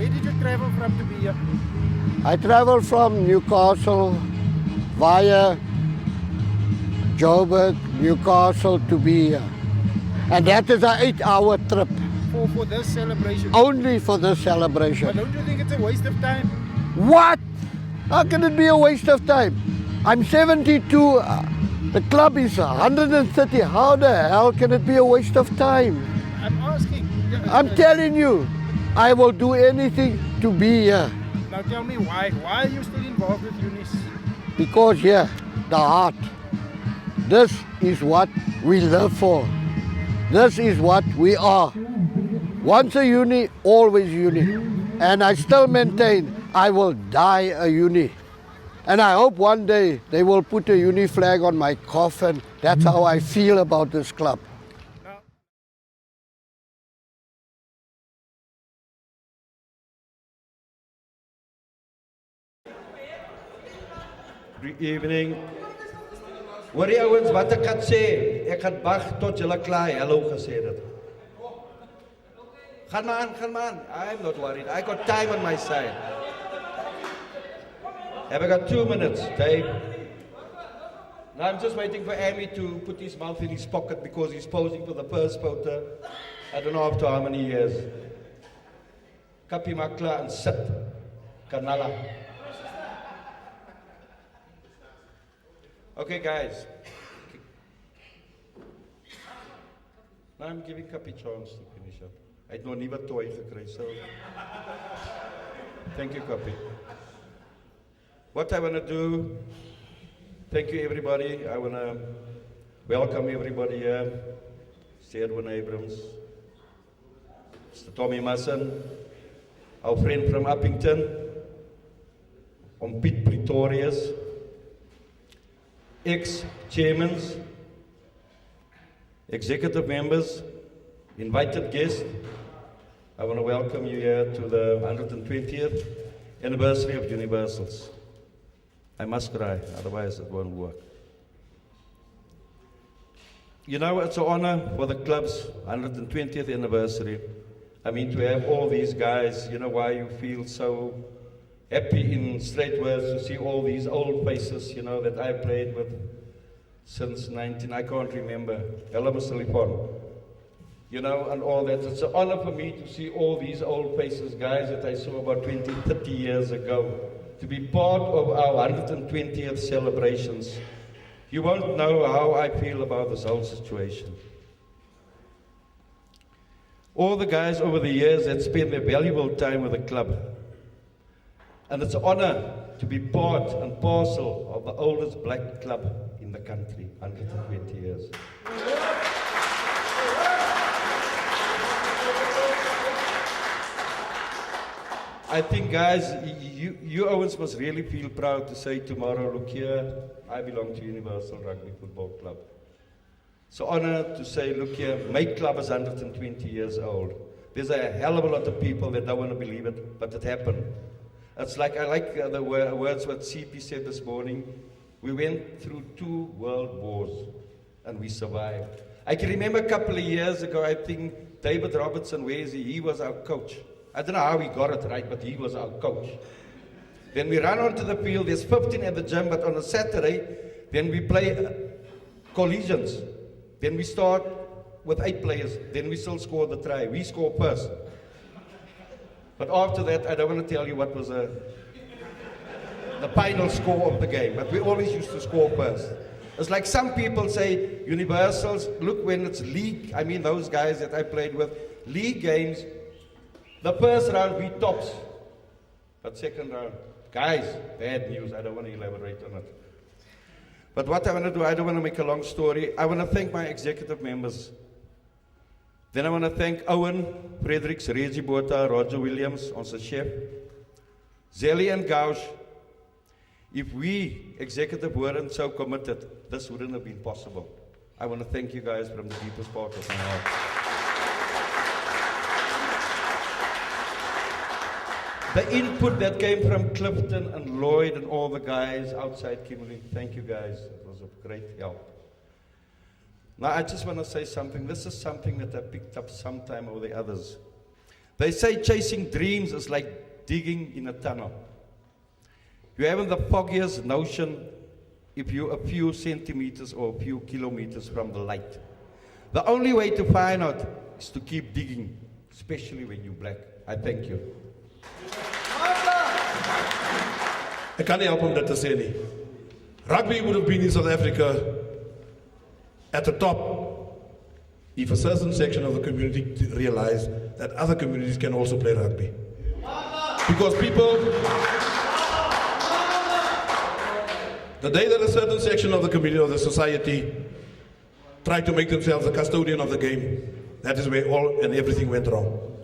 Where did you travel from to be here? I traveled from Newcastle via Joburg, Newcastle to be here. And that is an 8-hour trip. For this celebration? Only for this celebration. But don't you think it's a waste of time? What? How can it be a waste of time? I'm 72. The club is 130. How the hell can it be a waste of time? I'm asking. I'm telling you, I will do anything to be here. Now tell me why. Why are you still involved with Unis? Because here, the heart. This is what we live for. This is what we are. Once a uni, always uni. And I still maintain I will die a uni. And I hope one day they will put a uni flag on my coffin. That's how I feel about this club. Good evening. Hoor die ouens wat ek gaan sê? Ek gaan wag tot julle klaar hallo gesê het. Gaan maar aan. I'm not worried. I got time on my side. Have I got 2 minutes, Dave? Now I'm just waiting for Amy to put his mouth in his pocket because he's posing for the first photo. I don't know after how many years. Kappie makla and sit. Kanala. Okay, guys. Now I'm giving Kappie a chance to finish up. Hy het nog 'n nuwe toy gekry, so. Thank you, Kappie. What I want to do, thank you everybody. I want to welcome everybody here. Mr. Edwin Abrams, Mr. Tommy Masson, our friend from Uppington, Piet Pretorius, ex-chairmans, executive members, invited guests. I want to welcome you here to the 120th anniversary of Universals. I must cry, otherwise it won't work. You know, it's an honor for the club's 120th anniversary. I mean, to have all these guys, you know why you feel so happy in straight words to see all these old faces, you know, that I played with since I can't remember. Hello, Mr. Lipon. You know, and all that. It's an honor for me to see all these old faces, guys that I saw about 20, 30 years ago, to be part of our 120th celebrations. You won't know how I feel about this whole situation. All the guys over the years that spent their valuable time with the club. And it's an honor to be part and parcel of the oldest black club in the country, 120 years. I think, guys, you Owens must really feel proud to say tomorrow, look here, I belong to Universal Rugby Football Club. It's an honor to say, look here, my club is 120 years old. There's a hell of a lot of people that don't want to believe it, but it happened. It's like, I like the words what CP said this morning. We went through 2 world wars, and we survived. I can remember a couple of years ago, I think David Robertson, where is he? He was our coach. I don't know how he got it right, but he was our coach. Then we run onto the field, there's 15 at the gym, but on a Saturday, then we play collisions. Then we start with 8 players, then we still score the try. We score first. But after that, I don't want to tell you what was the final score of the game, but we always used to score first. It's like some people say, Universals, look when it's league, I mean those guys that I played with, league games, the first round we tops, but second round, guys, bad news, I don't want to elaborate on it. But what I want to do, I don't want to make a long story, I want to thank my executive members. Then I want to thank Owen, Fredericks, Reggie Botha, Roger Williams, onze chef, Zelly and Gausch. If we, executive, weren't so committed, this wouldn't have been possible. I want to thank you guys from the deepest part of my heart. The input that came from Clifton and Lloyd and all the guys outside Kimberley, thank you guys, it was of great help. Now I just want to say something, this is something that I picked up sometime over the others. They say chasing dreams is like digging in a tunnel. You haven't the foggiest notion if you're a few centimeters or a few kilometers from the light. The only way to find out is to keep digging, especially when you're black. I thank you. Ek kan nie help om dit te sê nie. Rugby would have been in South Africa at the top if a certain section of the community realized that other communities can also play rugby. Because people, the day that a certain section of the community or the society tried to make themselves the custodian of the game, that is where all and everything went wrong.